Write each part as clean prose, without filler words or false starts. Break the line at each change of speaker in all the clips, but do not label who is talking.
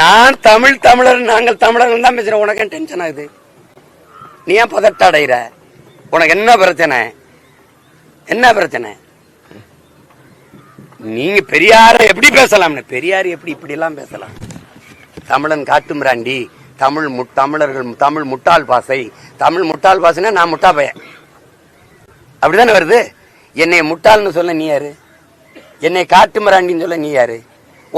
நான் தமிழர், நாங்கள் தமிழர்கள் தான் பேசுறோம். உனக்கு என்ன டென்ஷன் ஆகுது? நீ ஏன் பதட்ட அடைகிற? உனக்கு என்ன பிரச்சனை? என்ன பிரச்சனை? நீங்க பெரியார எப்படி பேசலாம்? பெரியார் எப்படி இப்படி எல்லாம் பேசலாம்? தமிழன் காட்டுமிராண்டி, தமிழர்கள் தமிழ் முட்டாள் பாசை. தமிழ் முட்டாள் பாசைன்னா நான் முட்டா பையன், அப்படிதானே வருது. என்னை முட்டாள்னு சொல்ல நீ யாரு? என்னை காட்டுமிராண்டின்னு சொல்ல நீ யாரு?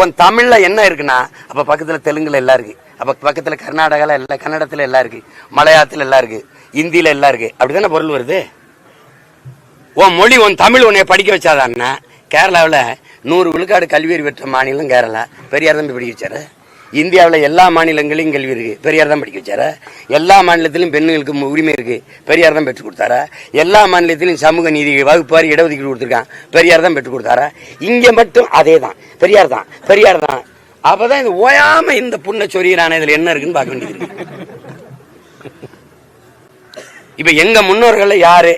உன் தமிழ்ல என்ன இருக்குன்னா, அப்ப பக்கத்துல தெலுங்குல எல்லாம் இருக்கு, அப்ப பக்கத்துல கர்நாடகால எல்லாம், கன்னடத்துல எல்லாம் இருக்கு, மலையாளத்துல எல்லாம் இருக்கு, இந்தியில எல்லாம் இருக்கு, அப்படிதானே பொருள் வருது. உன் மொழி, உன் தமிழ் உன்னை படிக்க வச்சாதான்னா, கேரளாவில் 100 விழுக்காடு கல்வி அறிவு பெற்ற மாநிலம் கேரளா. பெரியார் தான் படிக்க வச்சாரு. இந்தியாவில் எல்லா மாநிலங்களையும் கல்வி இருக்கு, பெரியார் தான் படிக்க வச்சாரு. எல்லா மாநிலத்திலும் பெண்களுக்கு உரிமை இருக்கு, பெரியார் தான் பெற்றுக் கொடுத்தாரா. எல்லா மாநிலத்திலும் சமூக நீதி வகுப்பாரி இடஒதுக்கீடு கொடுத்துருக்கான், பெரியார் தான் பெற்றுக் கொடுத்தாரா. இங்க மட்டும் அதே தான், பெரியார் தான், பெரியார் தான். அப்பதான் இது ஓயாம இந்த புண்ணை சொரியிறான, இதுல என்ன இருக்குன்னு பார்க்க வேண்டியது. இப்ப எங்க முன்னோர்கள் யாரு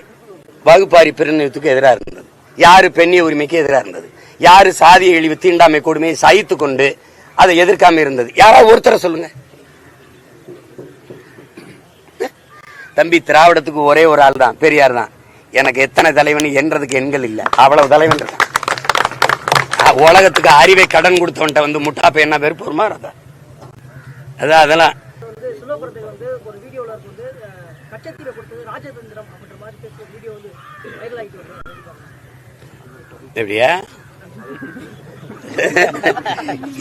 வகுப்பாரி பிரிவினத்துக்கு எதிராக இருந்தது? யாரு பெண்ணிய உரிமைக்கு எதிராக இருந்தது? யாரு சாதிய இழிவு தீண்டாமை கொடுமையை சகித்து கொண்டு அதை எதிர்க்காம இருந்தது? யாராவது ஒருத்தர சொல்லுங்க. தம்பி, திராவிடத்துக்கு ஒரே ஒரு ஆள் தான், பெரியார் தான். எனக்கு எத்தனை தலைவன் என்றதுக்கு எண்கள் இல்ல, அவ்வளவு தலைவன் இருக்கான். உலகத்துக்கு அறிவை கடன் கொடுத்தவன்ட்ட வந்து முட்டா பையனா பேர் பொறுமா அதான். அதெல்லாம் எப்படியா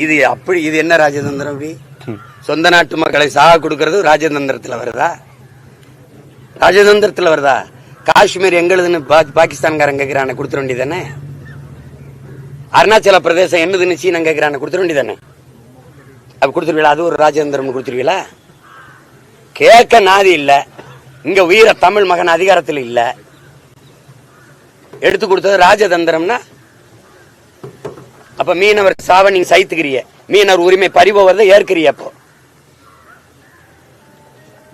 இது அப்படி? இது என்ன ராஜதந்திரம்? அப்படி சொந்த நாட்டு மக்களை சாக கொடுக்கறது ராஜதந்திரத்துல வருதா? ராஜதந்திரத்துல வருதா? காஷ்மீர் எங்களுதுன்னு பாகிஸ்தான்காரன் கேட்கிறான கொடுத்துட வேண்டியதானே? அருணாச்சல பிரதேசம் என்னதுன்னு சீனா கேட்கிறான கொடுத்துட வேண்டியதானே? அப்ப கொடுத்துருவீங்களா? அது ஒரு ராஜதந்திரம் கொடுத்துருவீங்களா? கேட்க நாதி இல்ல. இங்க உயிர தமிழ் மகன் அதிகாரத்தில் இல்ல. எடுத்து கொடுத்தது ராஜதந்திரம்னா, அப்ப மீனவர் சாவ நீங்க சைத்துக்கிறிய, மீனவர் உரிமை பறிபோவதை ஏற்கிறிய. அப்போ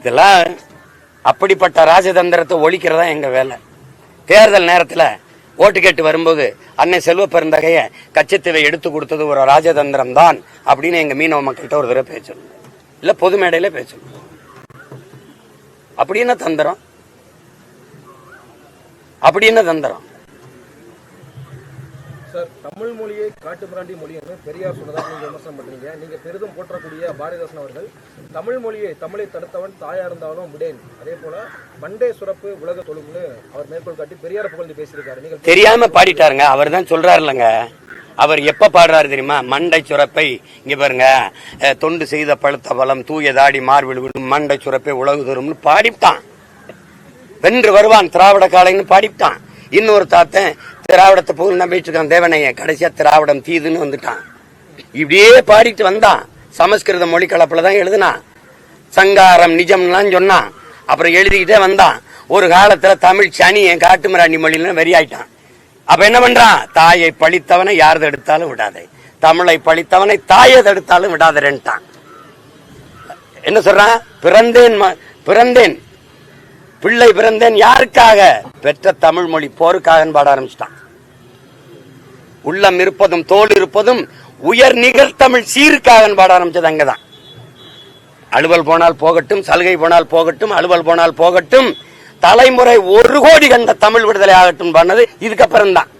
இதெல்லாம் அப்படிப்பட்ட ராஜதந்திரத்தை ஒழிக்கிறதா எங்க வேலை. தேர்தல் நேரத்தில் ஓட்டு கேட்டு வரும்போது அன்னை செல்வ பெருந்தகைய கச்சத்தீவை எடுத்து கொடுத்தது ஒரு ராஜதந்திரம் தான் அப்படின்னு எங்க மீனவ மக்கள்கிட்ட ஒரு தடவை பேசணும், இல்ல பொது மேடையில பேசணும். அப்படி என்ன தந்திரம்? அப்படி என்ன தந்திரம்?
சார், தமிழ் மொழியை காட்டுமிராண்டி மொழி என்று பெரியார் சொன்னதாக நீங்க விமர்சனம் பண்றீங்க. நீங்க பெரிதும் போற்றக்கூடிய பாரதிதாசன் அவர்கள் தமிழை தடுத்தவன் தாயா இருந்தாலும் விடேன், அதே போல மண்டே சுரப்பு உலக தொழும்னு அவர் மேற்கோள் காட்டி பெரியார் புகழ்ந்து பேசியிருக்காரு. நீங்க தெரியாம
பாடிட்டாருங்க. அவர் தான் சொல்றாரு இல்லங்க. அவர் எப்ப பாடுறாரு தெரியுமா? மண்டை சுரப்பை இங்க பாருங்க, தொண்டு செய்த பழுத்த பலம் தூய தாடி மார்பில் விடும் மண்டை சுரப்பை உலகு தரும்னு பாடிட்டான். வென்று வருவான் திராவிட காலைன்னு பாடிட்டான். இன்னொரு தாத்தன் திராவிடத்தை புகழ் நம்பிட்டு இருக்கான் தேவனைய, கடைசியா திராவிடம் தீதுன்னு வந்துட்டான். இப்படியே பாடிட்டு வந்தான். சமஸ்கிருத மொழி கலப்புல தான் எழுதுனான். சங்காரம் நிஜம்லாம் சொன்னான். அப்புறம் எழுதிக்கிட்டே வந்தான். ஒரு காலத்துல தமிழ் சனி என் காட்டுமிராண்டி மொழியில வெறியாயிட்டான். அப்ப என்ன பண்றான்? தாயை பழித்தவனை யார் தடுத்தாலும் விடாதே, தமிழை பழித்தவனை தாயை தடுத்தாலும் விடாதேன்ட்டான். என்ன சொல்றான்? பிறந்தேன் பிள்ளை பிறந்தேன் யாருக்காக? பெற்ற தமிழ் மொழி போருக்காக பாட ஆரம்பிச்சிட்டான். உள்ளம் இருப்பதும் தோல் இருப்பதும் உயர் நிகழ்த்தமிழ் சீருக்காக பாட ஆரம்பிச்சது அங்கதான். அலுவல் போனால் போகட்டும், சலுகை போனால் போகட்டும், அலுவல் போனால் போகட்டும், தலைமுறை 1 கோடி கண்ட தமிழ் விடுதலை ஆகட்டும் பண்ணது இதுக்கப்புறம் தான்.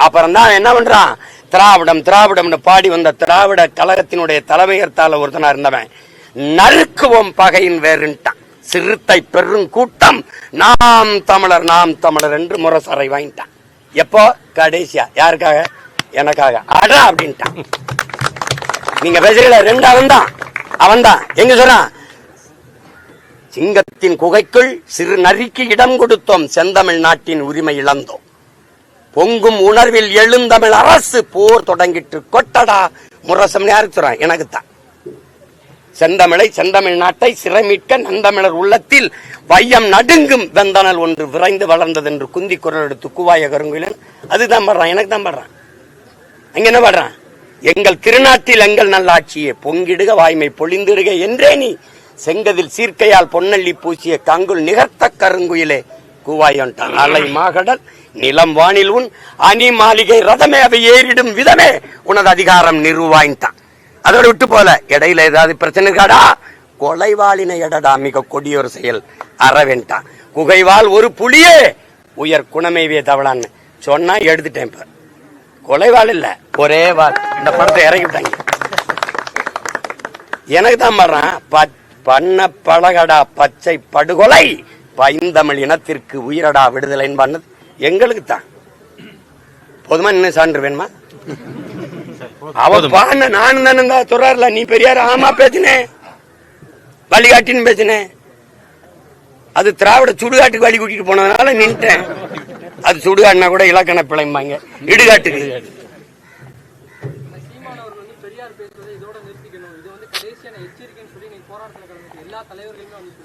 அப்புறம் தான் என்ன பண்றான்? திராவிடம்னு பாடி வந்த திராவிட கழகத்தினுடைய தலைமையர்த்தால ஒருத்தனா இருந்தவன் நறுக்குவோம் பகையின் வேறுன்ட்டான். சிறுத்தை பெரும் கூட்டம் நாம் தமிழர் என்று முரசறை வாங்கிட்டான். எப்போ? கடைசியா யாருக்காக? எனக்காக அடா அப்படின்ட்டான். நீங்க பேசுறீங்களா? 2 அவன் தான். எங்க சொல்றான்? சிங்கத்தின் குகைக்குள் சிறு நரிக்கு இடம் கொடுத்தோம், செந்தமிழ் நாட்டின் உரிமை இழந்தோம், பொங்கும் உணர்வில் எழுந்தமிழ் அரசு போர் தொடங்கிட்டு கொட்டடா முரசம். யாருக்கு சொல்றான்? எனக்குத்தான். செந்தமிழ் நாட்டை சிறைமீட்க நந்தமிழர் உள்ளத்தில் வையம் நடுங்கும் வெந்தனல் ஒன்று விரைந்து வளர்ந்தது என்று குந்தி குரல் எடுத்து கூவாய கருங்குயிலன். அதுதான் பாடுறான், எனக்கு தான் பாடுறான். அங்க என்ன பாடுறான்? எங்கள் திருநாட்டில் எங்கள் நல்லாட்சியே பொங்கிடுக வாய்மை பொழிந்திடுக என்றே நீ செங்கதில் சீர்க்கையால் பொன்னள்ளி பூசிய கங்குல் நிகர்த்த கருங்குயிலே கூவாயன்ட்டான். அலை மாகடல் நிலம் வானில் உன் அணி மாளிகை ரதமே அவை ஏறிடும் விதமே உனது அதிகாரம் நிறுவாயின்ட்டான். அதோட விட்டு போல. இடையில ஏதாவது பிரச்சனை இருக்காடா, கொலைவாளினை எடடா மிக கொடிய ஒரு செயல் அறவேண்டான். குகைவாள் ஒரு புலியே உயர் குணமைவே தவளான்னு சொன்னா எடுத்துட்டேன். இப்ப கொலைவாள் இல்ல, ஒரே வாள். இந்த படத்தை இறக்கிட்டாங்க. எனக்கு தான் பாடுறான், பண்ண பழகடா பச்சை படுகொலை பைந்தமிழ் இனத்திற்கு உயிரடா விடுதலைன்னு பண்ணது எங்களுக்கு தான். போதுமா? இன்னும் சான்று வேணுமா? அவ பாடின நானும் தானே சொல்றாருல, நீ பெரியார் ஆமா பேசினேன், வழிகாட்டின்னு பேசினேன். அது திராவிட சுடுகாட்டுக்கு வழி கூட்டிட்டு போனதுனால நின்ட்டேன். அது சுடுகாட்டுனா கூட இலக்கண பிழைம்பாங்க, இடுகாட்டுக்கு.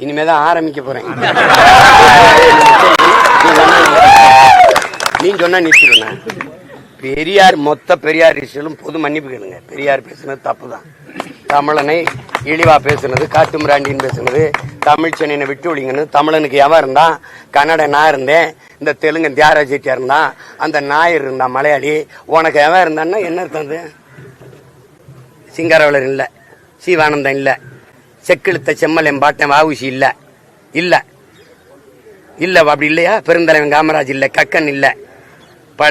இனிமேதான் ஆரம்பிக்க போறேன். நீ சொன்னா நிறுத்திடுவேன். பெரியார் மொத்த பெரியார் பொது மன்னிப்பு கேளுங்க. பெரியார் பேசுனது தப்புதான். தமிழனை இழிவா பேசுனது, காட்டுமிராண்டின்னு பேசுனது, தமிழ் சென்னையை விட்டு ஒழிங்கன்னு. தமிழனுக்கு எவன் இருந்தான்? கன்னட நான் இருந்தேன், இந்த தெலுங்கு தியாகராஜ செட்டியார் இருந்தான், அந்த நாயர் இருந்தான் மலையாளி. உனக்கு எவன் இருந்தான்னா என்ன இருந்தது? சிங்காரவளர் இல்ல, சீவானந்தன் இல்ல, செக்கெழுத்த செம்மல் எம்பாட்டன் வாவுசி இல்ல, இல்ல இல்ல அப்படி இல்லையா? பெருந்தலைவன் காமராஜ் இல்ல, கக்கன் இல்ல,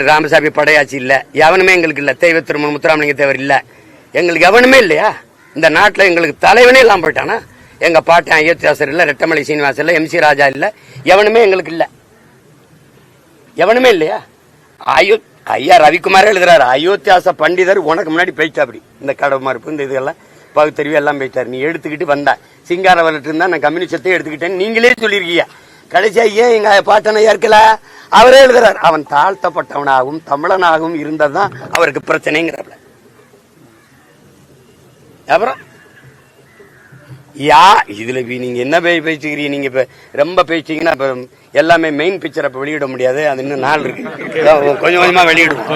ராமசாமி படையாச்சி இல்ல, எவனுமே எங்களுக்கு இல்ல. தெய்வ திருமணம் முத்துராமலிங்க தேவர் இல்ல, எங்களுக்கு எவனுமே இல்லையா? இந்த நாட்டில் எங்களுக்கு தலைவனே இல்லாம போயிட்டானா? எங்க பாட்டன் அயோத்தியாசர் இல்ல, ரெட்டமலை சீனிவாசன் இல்ல, MC ராஜா இல்ல, எவனுமே எங்களுக்கு இல்ல. எவனுமே இல்லையா? ஐயா ரவிக்குமாரே எழுதுறாரு, அயோத்தியாச பண்டிதர் உனக்கு முன்னாடி போயிட்டா. அப்படி இந்த கடவு மறுப்பு இந்த இதெல்லாம் பகுத்தறிவு எல்லாம் போயிட்டாரு. நீ எடுத்துக்கிட்டு வந்தா சிங்காரவலட்டு இருந்தா நான் கம்யூனிஸ்டத்தை எடுத்துக்கிட்டேன்னு நீங்களே சொல்லியிருக்கீங்க. கடைசியா ஏன் எங்க பாட்டனை ஏற்கல? அவரே எழுதுறார், அவன் தாழ்த்தப்பட்டவனாகவும் தமிழனாகவும் இருந்ததுதான் அவருக்கு பிரச்சனைங்கிறப்ப. அப்புறம் இதுல நீங்க என்ன பேசிக்கிறீங்க? நீங்க இப்ப ரொம்ப பேசிட்டீங்கன்னா இப்ப எல்லாமே மெயின் பிக்சர் அப்ப வெளியிட முடியாது. அது இன்னும் நாள் இருக்கு, கொஞ்சம் கொஞ்சமா வெளியிடுவோம்.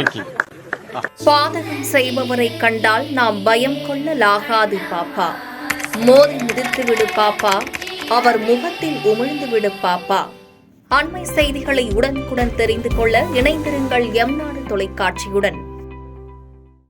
பாதகம் செய்பவரை கண்டால் நாம் பயம் கொள்ளலாகாது பாப்பா. மோதி மிதித்து விடு பாப்பா, அவர் முகத்தில் உமிழ்ந்து விடு பாப்பா. அண்மை செய்திகளை உடனுக்குடன் தெரிந்து கொள்ள இணைந்திருங்கள் எம் நாடு தொலைக்காட்சியுடன்.